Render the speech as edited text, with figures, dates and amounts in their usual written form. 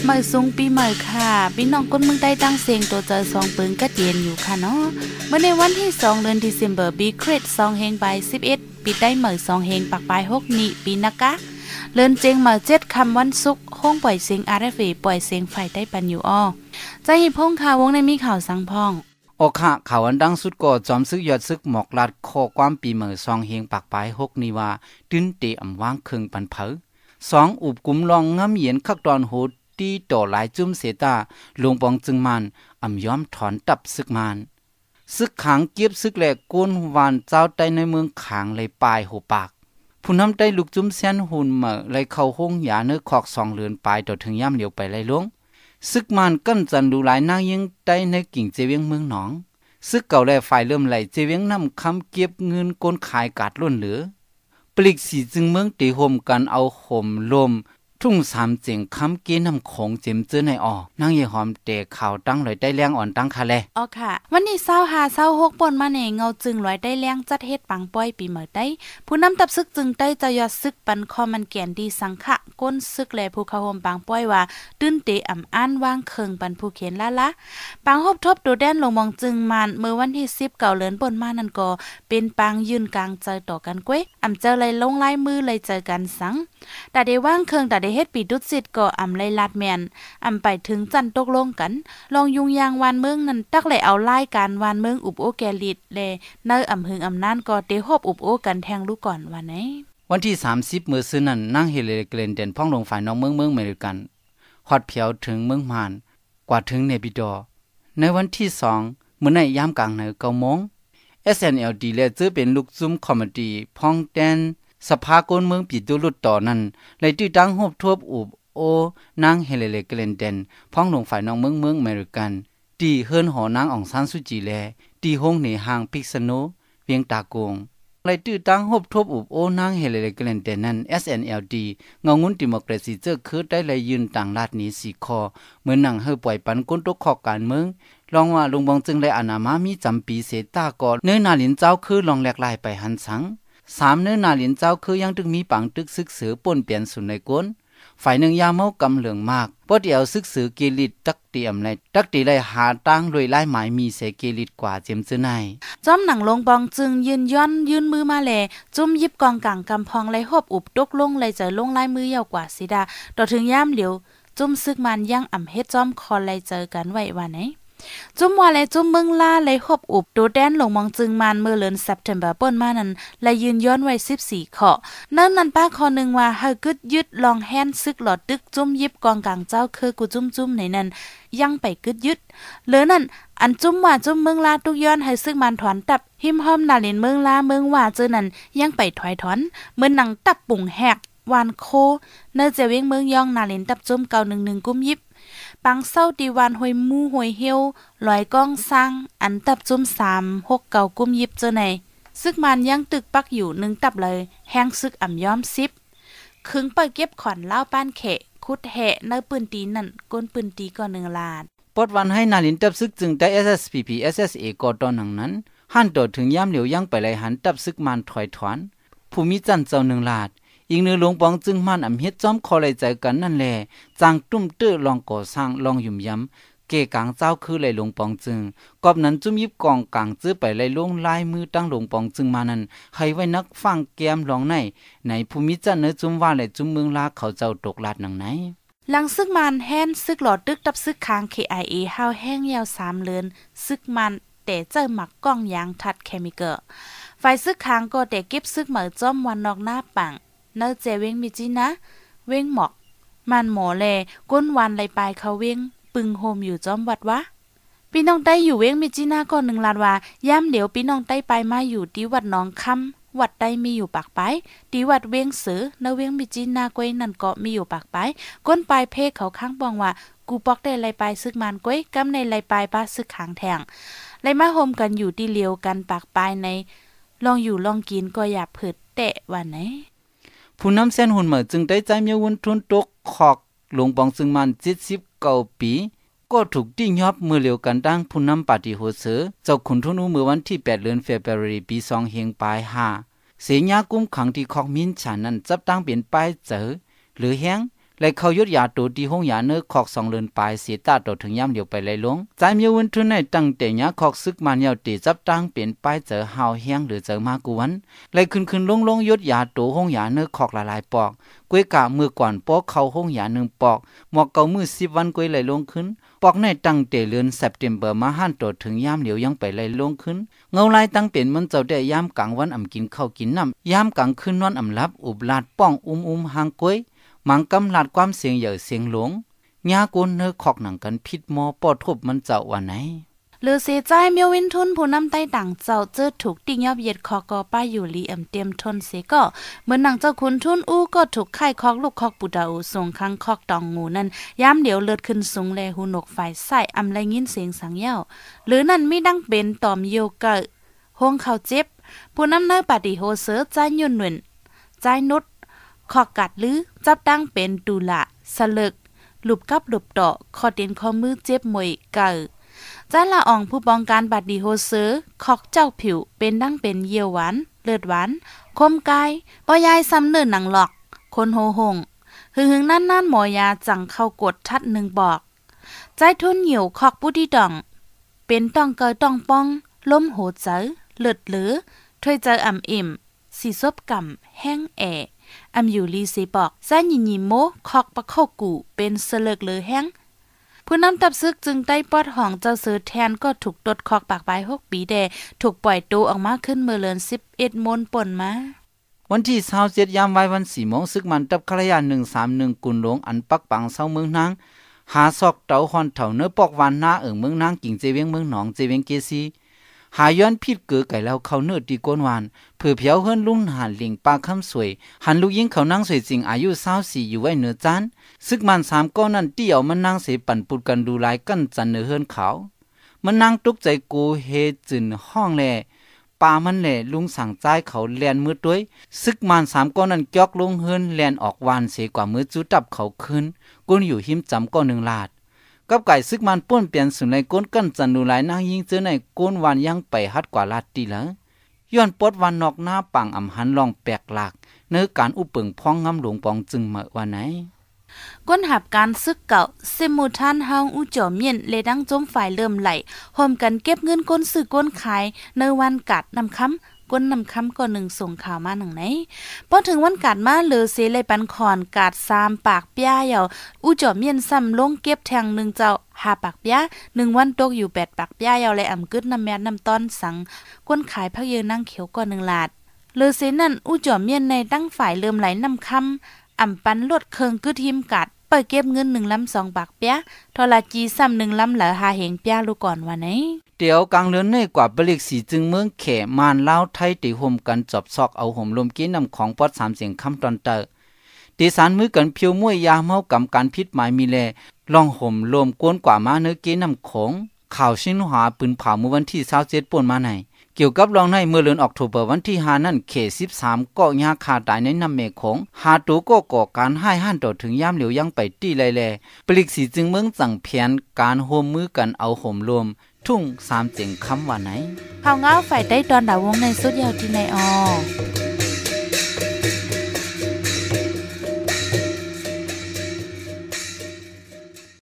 เมื่อสูงปีใหม่ค่ะพี่น้องคนเมืองได้ตั้งเสียงตัวเจอซองปืนกัดเย็นอยู่ค่ะเนาะเมื่อในวันที่2เดือนธันวาคมปีคริสต์2ใบ11ปีได้เมื่อ2เฮงปักปลาย6นี้ปีนะกะเลินเจงเมื่อ7ค่ำวันศุกร์ห้องปล่อยเสียง RFA ปล่อยเสียงไฟได้ปันอยู่อ้อใจหิพงข่าววงในมีข่าวสังพองออกค่ะข่าวอันดังสุดก็จอมซึกยอดซึกหมอกลาดข้อความปีเมื่อ2เฮงปักปลาย6นี้ว่าตื้นเตอำวางครึ่งปันเผอ2อุบกุมลองงำเย็นคักตอนโหดตีต่อหลายจุ้มเสตาลงปองจึงมันอำย้อมถอนตับซึกมันซึกขังเก็บซึกแหลกก้นวานเจ้าใต้ในเมืองขางเลยปลายหูปากผู้นำได้ลูกจุ้มเสียนหุ่นเหม่อเลยเข้าห้องยาเนื้อขอก2เลือนปลายต่อถึงย่ำเหลียวไปเลยลงซึกมันกั้นจันดูหลายนางยิงใต้ในกิ่งเจเวียงเมืองหนองซึกเก่าแลฝ่ายเริ่มไหลเจเวียงนำคำเก็บเงินก้นขายกาดล้นเหลือปลิกสีจึงเมืองตีห่มกันเอาห่มลมทุ่ง3เจิงคำเกนำของเจ็มเจอในออกนางเยหอมเตะข่าวตั้งลอยได้แรงอ่อนตั้งคาแลอ๋อค่ะวันนี้25-26ป่นมาในเงาจึงลอยได้แรงจัดเฮ็ดปังป้อยปีเหมือได้ผู้นำตับซึกจึงได้จะยอดซึกปันคอมันแก่นดีสังขะก้นซึกแลผู้เข้าห่มปังป้อยว่าตื้นเตะอ่ำอ้านวางเคิงปันผู้เขียนละปังฮบทบโดแดนลงมองจึงมันเมื่อวันที่10เก่าเลินป่นมานั่นก็เป็นปังยืนกลางเจอต่อกันก้วยอ่ำเจอเลยลงลายมือเลยเจอกันสังแต่ได้ว่างเคิงแต่ได้เฮ็ดปีดุดสิทธิ์ก็อำไล่ลาดแมนอำไปถึงจันตกลงกันลองยุงยางวานเมืองนั้นตักเลยเอาไล่การวานเมืองอุบโอแกลิดแลเนออำหึงอำนานก็เตฮบอุบโอกันแทงลูกก่อนวันไหนวันที่30มื้อซื่อนั้นนางเฮเลเกรนเดนพ้องลงฝ่ายน้องเมืองอเมริกันฮอดเพียวถึงเมืองมานกว่าถึงเนปิดอในวันที่2มื้อในยามกลางใน9:00 น SNLD และจื้อเป็นลูกซุ่มคอมเมดี้พ้องแดนสภากนเมืองปีตุลุดต่อนั้นเลยตื้อตั้งฮบทบอุบโอนางเฮเลเกรนเดนพ้องลงฝ่ายน้องเมืองอเมริกันตีเฮิรนหอนางอองซานซูจีแลตีห้องในห้างพิกซโนเวียงตากงเลยตื้อตั้งฮบทบอุบโอนางเฮเลเกรนเดนนั้น SNLD เงางุนดิโมแครซีเจอคือได้เลยยืนต่างลาดนี้4ข้อเหมือนหนังเฮอปล่อยปันก้นตกขอกการเมืองลองว่าลุงบองจึงเลยอานามามีจำปีเสตาก่อนเนื้อนาลินเจ้าคือลองแหลกลายไปหันสัง3เนื้อนาลินเจ้าคือยังตึกมีปังตึกซึกเสือป่นเปลี่ยนสุนในก้นฝ่ายหนึ่งยาเมากำเหลืองมากเพราะเดี๋ยวซึกสือเกลิดตักเตรียมเลยตักตีเลยหาตั้งรวยไล่หมายมีเสเกลิดกว่าเจมเจนายจอมหนังลงบองจึงยืนย้อนยืนมือมาแลจุ่มยิบกองกลางกำพองเลยหบอุบตกลงเลยเจอลงลายมือยาวกว่าสิดาต่อถึงย่ามเหลียวจุ่มซึกมันยังอ่ำเฮ็ดจอมคอเลยเจอกันไว้ว่าไหนจุ่มว่าเลยจุ่มเมืองล่าเลยหบอุบโดแดนลงมองจึงมันเมื่อเดือนเซปเทมเบอร์ป่นมานั้นเลยยืนย้อนไว้14ข้อนั่นป้าข้อนึงว่าเฮากึดยึดลองแฮนซึกหลอดตึกจุ่มยิบกองกลางเจ้าคือกูจุ่มในนั้นยังไปกึดยึดเหลือนั่นอันจุ่มว่าจุ่มเมืองลาทุกย้อนให้ซึกมันถอนตับหิมห้อมนาลินเมืองลาเมืองว่าเจอนั้นยังไปถอยถอนเหมือนหนังตับปุ่งแหกวานโคเนเจเวงเมืองยองนาลินตับจุ่ม911กุมยิบปังเศร้าดีวานหวยมูหวยเฮียวลอยก้องสร้างอันตับจุ่ม369กุมยิบเจอในซึกมันยังตึกปักอยู่1ตับเลยแห้งซึกอ่ำย้อม10คึงไปเก็บขอนเล่าป้านเขะคุดแหะเนื้อปืนตีนั่นก้นปืนตีก็1 ล้านปดวันให้นาลินตับซึกจึงได้ SSPP SSA ก่อตอนหนังนั้นหันต่อถึงย่ามเหลียวยังไปเลยหันตับซึกมันถอยถอนผู้มีจันเจ้า1 ล้านอีกเนื้อหลวงปองจึงมันอำเฮ็ดจอมคอเลยใจกันนั่นแหละจางตุ้มเตื้อลองก่อสร้างลองยุ่มย้ำเกกลางเจ้าคือเลยหลวงปองจึงกอบนั้นจุ่มยิบกองกลางจื้อไปเลยลงลายมือตั้งหลวงปองจึงมานั้นให้ไว้นักฟังแก้มลองในภูมิจันเนื้อจุ่มว่าเลยจุ่มเมืองลาเขาเจ้าตกลาดหนังไหนหลังซึกมันแห่นซึกหลอดตึกตับซึกค้าง KIA ห้าวแห้งยาว3 เดือนซึกมันแต่เจอหมักก้องยางทัดเคมีเกอร์ฝ่ายซึกค้างก็แต่เก็บซึกเหมือจ้อมวันนอกหน้าปังเนเจเวงมิจินะเวงหมอกมันหมอแลก้นวันไหลปลายเขาเวงปึงโฮมอยู่จอมวัดวะพี่น้องใต้อยู่เวงมิจินะก็1 ล้านว่าย่ำเดี๋ยวพี่น้องใต้ไปมาอยู่ที่วัดหนองคำวัดใต้มีอยู่ปากปลายที่วัดเวงสือเนเวงมิจินะก้อยนั่นก็มีอยู่ปากปลายก้นปลายเพกเขาข้างบองว่ากูปอกได้ไหลปลายซึกมันก้อยกำในไหลปลายป้าซึกขางแทงไหลมาโฮมกันอยู่ที่เลียวกันปากปลายในลองอยู่ลองกินก็อย่าเผิดแตะวันไหนผู้นำเส้นหุ่นเหมือจึงได้ใจเมียวนทุนตกขอกหลวงปองซึ่งมัน79 ปีก็ถูกดิ้งยอบมือเหลียวกันดังผู้นำปฏิโหเสือเจ้าขุนทุนูเมื่อวันที่8 เดือนเฟบรุรีปี2เฮงปลาย5เสียญากุ้มขังที่คอกมินฉันนั้นจับตั้งเป็นป้ายเจอหรือแห้ง และเขายุดยาตัวที่ห้องยาเนื้อคอก2เดือนปลายเสียตาต่อถึงย่ำเดียวไปเลยลงใจมีวันทุนในตั้งแต่ยาคอกซึกมันยาวตีจับตั้งเปลี่ยนไปเจอหาวเฮียงหรือเจอมากวนและขึ้นลงยุดยาตัวห้องยาเนื้อคอกหลายปอกกวยกะมือก่อนปอกเข้าห้องยา1ปอกหมอกเกามือ10วันกวยเลยลงขึ้นปอกในตั้งแต่เดือนเซปเทมเบอร์มาหันต่อถึงย่ำเดียวยังไปเลยลงขึ้นเงาลายตั้งเป็นมันเจ้าได้ย่ำกลางวันกินข้าวกินน้ำย่ำกลางคืนนอนลับอุบลาดป้องหางกวยมังกำลาดความเสียงเหย่อเสียงหลงยากุนเนื้อขอกหนังกันพิษมอปอดทุบมันเจ้าวันไหนหรือเสียใจเมียววินทุนผู้นำใต้ต่างเจ้าเจอถูกติ่งยอบเย็ดคอกอป้ายอยู่ลีเตรียมทนเสก็เหมือนหนังเจ้าคุณทุนอู้ก็ถูกไข่คอกลูกคอกปูดาอูส่งคังคอกตองงูนั่นย้ำเดี๋ยวเลือดขึ้นสูงแลหูนกฝ่ายใส่ไรยินเสียงสังเย้าหรือนั่นไม่ดังเป็นตอมโยเกะห้องเขาเจ็บผู้นำเนื้อปฏิโฮเสือใจยุ่นหนุนใจนุดคอกกัดหรือจับดังเป็นตูละสลึกหลุบกับหลุบต่อคอเตียนคอมือเจ็บมวยเก่าจ้าละอองผู้ป้องกันบัดดีโฮเซอร์คอกเจ้าผิวเป็นดังเป็นเยี่ยวหวานเลือดหวานคมกายปอยายซ้ำเนินหนังหลอกคนโหหงหึงนั่นหมอยาจังเข้ากดทัด1บอกใจทุนเหี่ยวคอกผู้ที่ดองเป็นต้องเกยต้องป้องล้มโหเจอเลือดเหลือถ้วยเจออิ่มสีซบกำแห้งอยู่ลีเสบอกแซ่ยิโมคอกปะเข้ากูเป็นเสลิกหรือแห้งผู้นำตับซึกจึงได้ปอดห้องเจ้าเสือแทนก็ถูกตดคอกปากปลาย6 ปีแดถูกปล่อยตัวออกมาขึ้นเมื่อเลือน11 มนป่นมาวันที่27ยามไว้วัน4 โมงซึกมันตับขลยาน131กุนหลวงอันปักปังเศร้าเมืองนางหาซอกเตาฮอนเถ่าเนื้อปอกวันหน้าเมืองนางกิ่งเจเวียงเมืองหนองเจเวียงเกซีหาย้อนผิดเกือไก่แล้วเขาเนื้อดีกวนวานเผื่อเพียวเฮิรนลุ่นหันลิงปาคำสวยหันลูกยิงเขานั่งสวยจริงอายุ24อยู่ไว้เนื้อจานซึกมัน3ก้อนนั่นเดี่ยวมันนั่งเสปั่นปุดกันดูลายกั้นจันเนื้อเฮิรนเขามันนั่งตุกใจกูเฮจึนห้องแลปามันแหล่ลุงสั่งใจเขาแลนมือด้วยซึกมัน3ก้อนนั่นจอกลงเฮิรนแลนออกวานเสกว่ามือจูดับเขาคืนกุนอยู่หิมจำก้อน1 ลาดกับไก่ซึกมันป้วนเปลี่ยนสุนในก้นกั้นจันดูหลายนางยิงเจอในก้นวันยังไปฮัดกว่าลาดตีละย้อนปดวันนอกหน้าปังหันลองแปลกหลากเนื้อการอุปเปิงพ้องงำหลวงปองจึงเมื่อวันไหนก้นหับการซึกเก่าซิมูทันเฮาอูจ่อเมียนเลดังจมฝ่ายเริ่มไหลโฮมกันเก็บเงินก้นซื้อก้นขายในวันกัดนำค้ำก้นนำค้ำก่อน1ส่งข่าวมา1ไหนพอถึงวันกัดมาเหลือเสเลยปันคอนกัด3ปากป้าเหยาอูจ่อเมียนซ้ำลงเก็บแทง1เจ้า5ปากป้า1วันตกอยู่8ปากป้าเหยาเลยกึดน้ำแม่น้ำต้นสังก้นขายพักเยืนนั่งเขียวก่อน1 ลาดเหลือเสนั่นอูจ่อเมียนในตั้งฝ่ายเริ่มไหลนำค้ำปันลดเคิงกึดหิมกัดเปิดเก็บเงิน1 ลำ 2 ปากเปียทอลาจีซ้ำ1 ลำเหลือหาเหงเปียลูกก่อนวันไหนเดี๋ยวกลางเรือนในกว่าบริกสีจึงเมืองแขมานลาวไทยตีห่มกันจอบซอกเอาห่มลมกี้นำของปอด3เสียงคำตอนเตอตีสารมือกันเพียวมวยยาเมากำการพิษหมายมีแลลองห่มลมกวนกว่ามาเนื้อกี้นำของข่าวชินหาปืนเผาเมื่อวันที่27ป่นมาไหนเกี่ยวกับรองในเมื่อเดือนออกตุลาวันที่5นั่นเขต13ก็ยาคาตายในน้ำเมฆของหาตัวก็ก่อการให้หันต่อถึงยามเหลียวยังไปตีไลแลปลิกสีจึงเมืองสั่งเพียนการโฮมมือกันเอาห่มรวมทุ่ง3เสียงคำว่าไหนเฮาเงาฝ่ายได้ตอนดาววงในสุดยาวที่ในอ